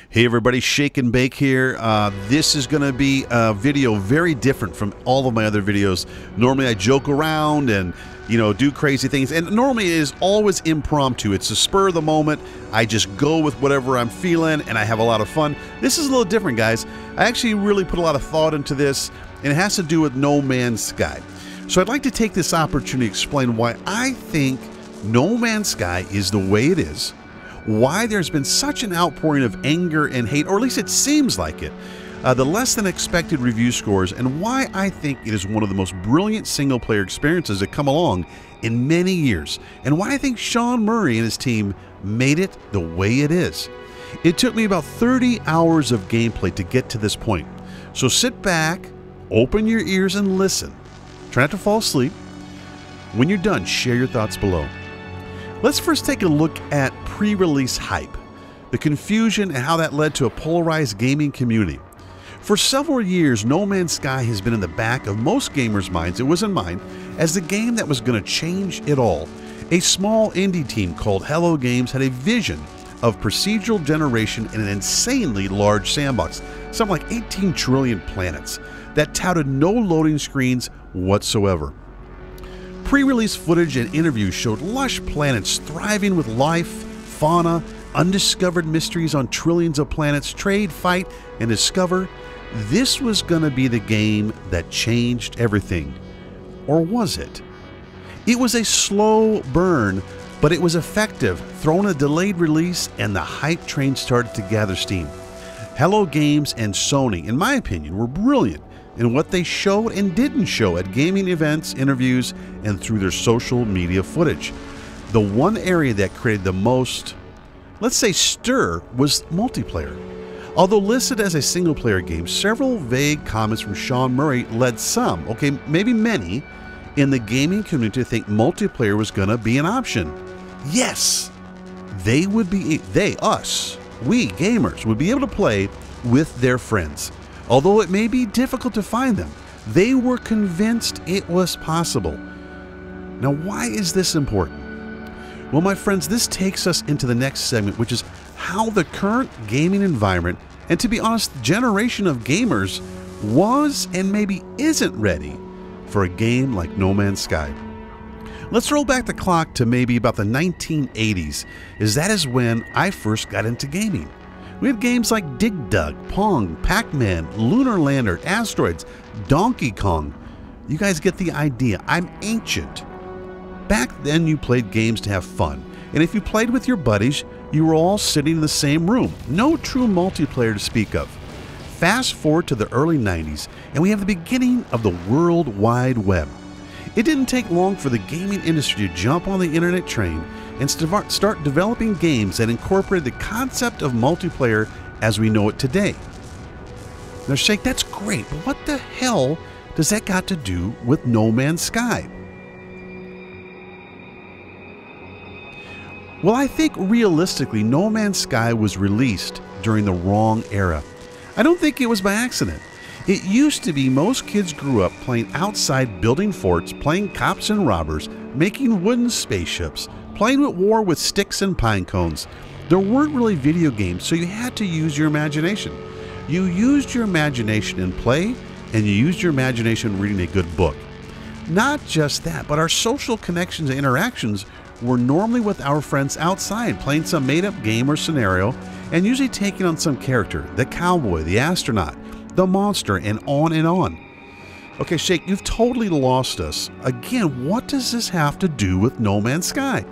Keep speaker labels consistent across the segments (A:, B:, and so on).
A: Hey everybody, Shake and Bake here. This is going to be a video very different from all of my other videos. Normally I joke around and do crazy things, and normally it is always impromptu. It's the spur of the moment. I just go with whatever I'm feeling and I have a lot of fun. This is a little different, guys. I actually really put a lot of thought into this, and it has to do with No Man's Sky. So I'd like to take this opportunity to explain why I think No Man's Sky is the way it is, why there's been such an outpouring of anger and hate, or at least it seems like it, the less than expected review scores, and why I think it is one of the most brilliant single-player experiences that come along in many years, and why I think Sean Murray and his team made it the way it is. It took me about 30 hours of gameplay to get to this point, so sit back, open your ears, and listen. Try not to fall asleep. When you're done, share your thoughts below. Let's first take a look at pre-release hype, the confusion, and how that led to a polarized gaming community. For several years, No Man's Sky has been in the back of most gamers' minds, it was in mine, as the game that was going to change it all. A small indie team called Hello Games had a vision of procedural generation in an insanely large sandbox, something like 18 trillion planets, that touted no loading screens whatsoever. Pre-release footage and interviews showed lush planets thriving with life, fauna, undiscovered mysteries on trillions of planets, trade, fight, and discover. This was going to be the game that changed everything. Or was it? It was a slow burn, but it was effective, throwing a delayed release, and the hype train started to gather steam. Hello Games and Sony, in my opinion, were brilliant in what they showed and didn't show at gaming events, interviews, and through their social media footage. The one area that created the most, let's say, stir was multiplayer. Although listed as a single-player game, several vague comments from Sean Murray led some, okay, maybe many, in the gaming community to think multiplayer was going to be an option. Yes, we gamers, would be able to play with their friends. Although it may be difficult to find them, they were convinced it was possible. Now, why is this important? Well, my friends, this takes us into the next segment, which is how the current gaming environment, and to be honest, the generation of gamers, was and maybe isn't ready for a game like No Man's Sky. Let's roll back the clock to maybe about the 1980s, as that is when I first got into gaming. We had games like Dig Dug, Pong, Pac-Man, Lunar Lander, Asteroids, Donkey Kong. You guys get the idea. I'm ancient. Back then you played games to have fun, and if you played with your buddies, you were all sitting in the same room. No true multiplayer to speak of. Fast forward to the early 90s, and we have the beginning of the World Wide Web. It didn't take long for the gaming industry to jump on the internet train and start developing games that incorporated the concept of multiplayer as we know it today. Now, Shake, that's great, but what the hell does that got to do with No Man's Sky? Well, I think realistically, No Man's Sky was released during the wrong era. I don't think it was by accident. It used to be most kids grew up playing outside, building forts, playing cops and robbers, making wooden spaceships, playing with war with sticks and pine cones. There weren't really video games, so you had to use your imagination. You used your imagination in play, and you used your imagination reading a good book. Not just that, but our social connections and interactions were normally with our friends outside, playing some made-up game or scenario, and usually taking on some character, the cowboy, the astronaut, the monster, and on and on. Okay, Shake, you've totally lost us. Again, what does this have to do with No Man's Sky?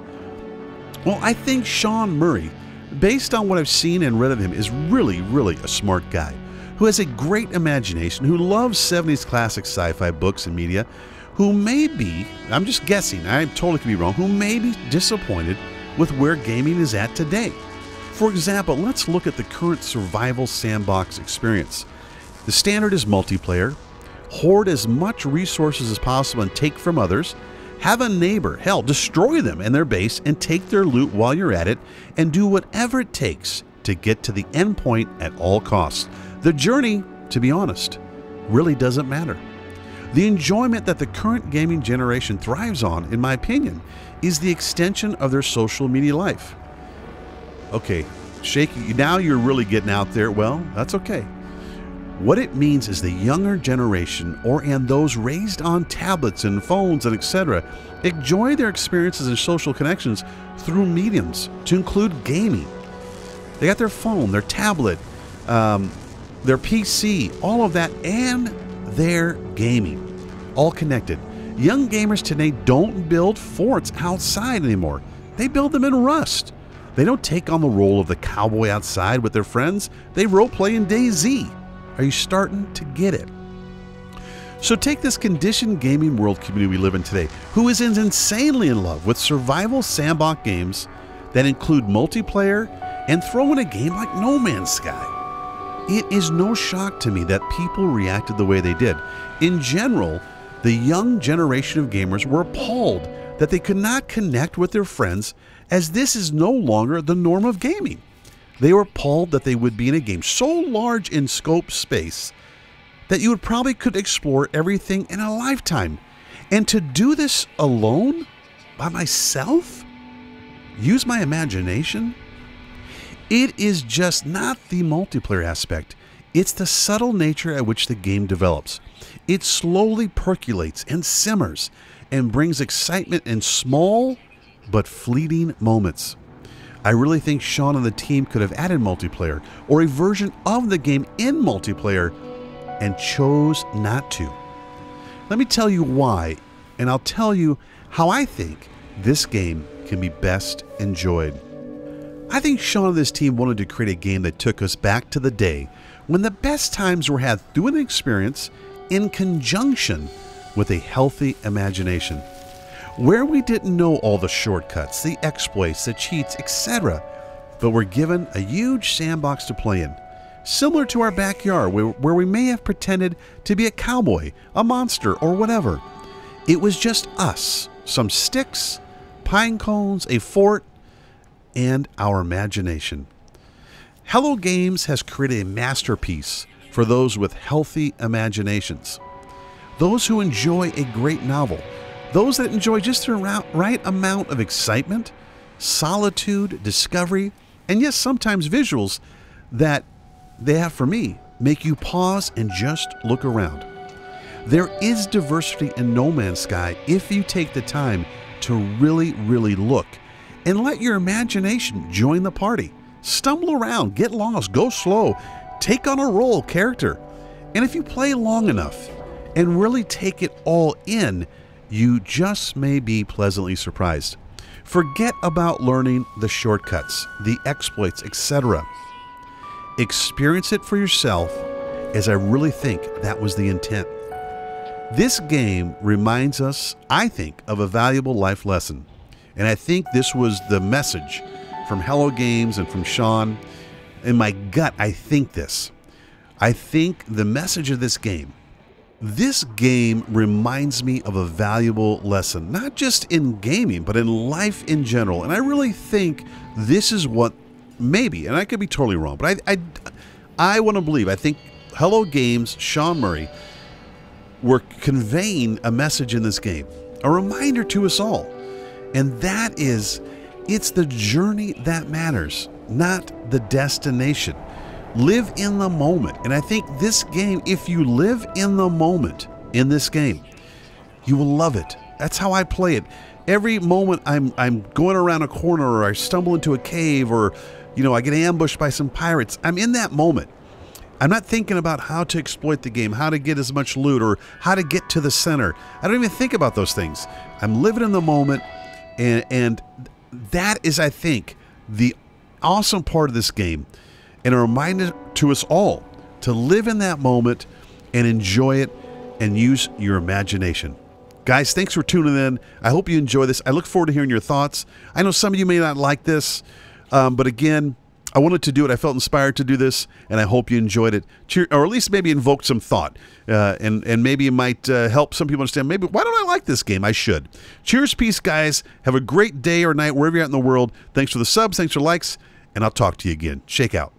A: Well, I think Sean Murray, based on what I've seen and read of him, is really a smart guy who has a great imagination, who loves 70s classic sci-fi books and media, who may be, I'm just guessing, I totally could be wrong, who may be disappointed with where gaming is at today. For example, let's look at the current survival sandbox experience. The standard is multiplayer, hoard as much resources as possible and take from others, have a neighbor, hell, destroy them and their base and take their loot while you're at it, and do whatever it takes to get to the end point at all costs. The journey, to be honest, really doesn't matter. The enjoyment that the current gaming generation thrives on, in my opinion, is the extension of their social media life. Okay, shaky. Now you're really getting out there. Well, that's okay. What it means is the younger generation and those raised on tablets and phones and etc. enjoy their experiences and social connections through mediums to include gaming. They got their phone, their tablet, their PC, all of that, and their gaming, all connected. Young gamers today don't build forts outside anymore. They build them in Rust. They don't take on the role of the cowboy outside with their friends. They role-play in DayZ. Are you starting to get it? So take this conditioned gaming world community we live in today, who is insanely in love with survival sandbox games that include multiplayer, and throw in a game like No Man's Sky. It is no shock to me that people reacted the way they did. In general, the young generation of gamers were appalled that they could not connect with their friends, as this is no longer the norm of gaming. They were appalled that they would be in a game so large in scope space that you would probably could explore everything in a lifetime. And to do this alone, by myself, use my imagination. It is just not the multiplayer aspect. It's the subtle nature at which the game develops. It slowly percolates and simmers and brings excitement in small but fleeting moments. I really think Sean and the team could have added multiplayer or a version of the game in multiplayer and chose not to. Let me tell you why, and I'll tell you how I think this game can be best enjoyed. I think Sean and his team wanted to create a game that took us back to the day when the best times were had through an experience in conjunction with a healthy imagination, where we didn't know all the shortcuts, the exploits, the cheats, etc., but were given a huge sandbox to play in, similar to our backyard where we may have pretended to be a cowboy, a monster, or whatever. It was just us, some sticks, pine cones, a fort, and our imagination. Hello Games has created a masterpiece for those with healthy imaginations, those who enjoy a great novel, those that enjoy just the right amount of excitement, solitude, discovery, and yes, sometimes visuals that they have, for me, make you pause and just look around. There is diversity in No Man's Sky if you take the time to really look and let your imagination join the party. Stumble around, get lost, go slow, take on a role character. And if you play long enough and really take it all in, you just may be pleasantly surprised. Forget about learning the shortcuts, the exploits, etc. Experience it for yourself, as I really think that was the intent. This game reminds us, I think, of a valuable life lesson. And I think this was the message from Hello Games and from Sean. In my gut, I think this. I think the message of this game reminds me of a valuable lesson, not just in gaming, but in life in general. And I really think this is what maybe, and I could be totally wrong, but I want to believe, I think Hello Games, Sean Murray, were conveying a message in this game, a reminder to us all. And that is, it's the journey that matters, not the destination. Live in the moment. And I think this game, if you live in the moment in this game, you will love it. That's how I play it. Every moment I'm going around a corner, or I stumble into a cave, or I get ambushed by some pirates, I'm in that moment. I'm not thinking about how to exploit the game, how to get as much loot, or how to get to the center. I don't even think about those things. I'm living in the moment. And that is, I think, the awesome part of this game, and a reminder to us all to live in that moment and enjoy it and use your imagination. Guys, thanks for tuning in. I hope you enjoy this. I look forward to hearing your thoughts. I know some of you may not like this, but again, I wanted to do it. I felt inspired to do this, and I hope you enjoyed it, or at least maybe invoked some thought, and maybe it might help some people understand, maybe, why don't I like this game? I should. Cheers, peace, guys. Have a great day or night, wherever you're at in the world. Thanks for the subs, thanks for likes, and I'll talk to you again. Shake out.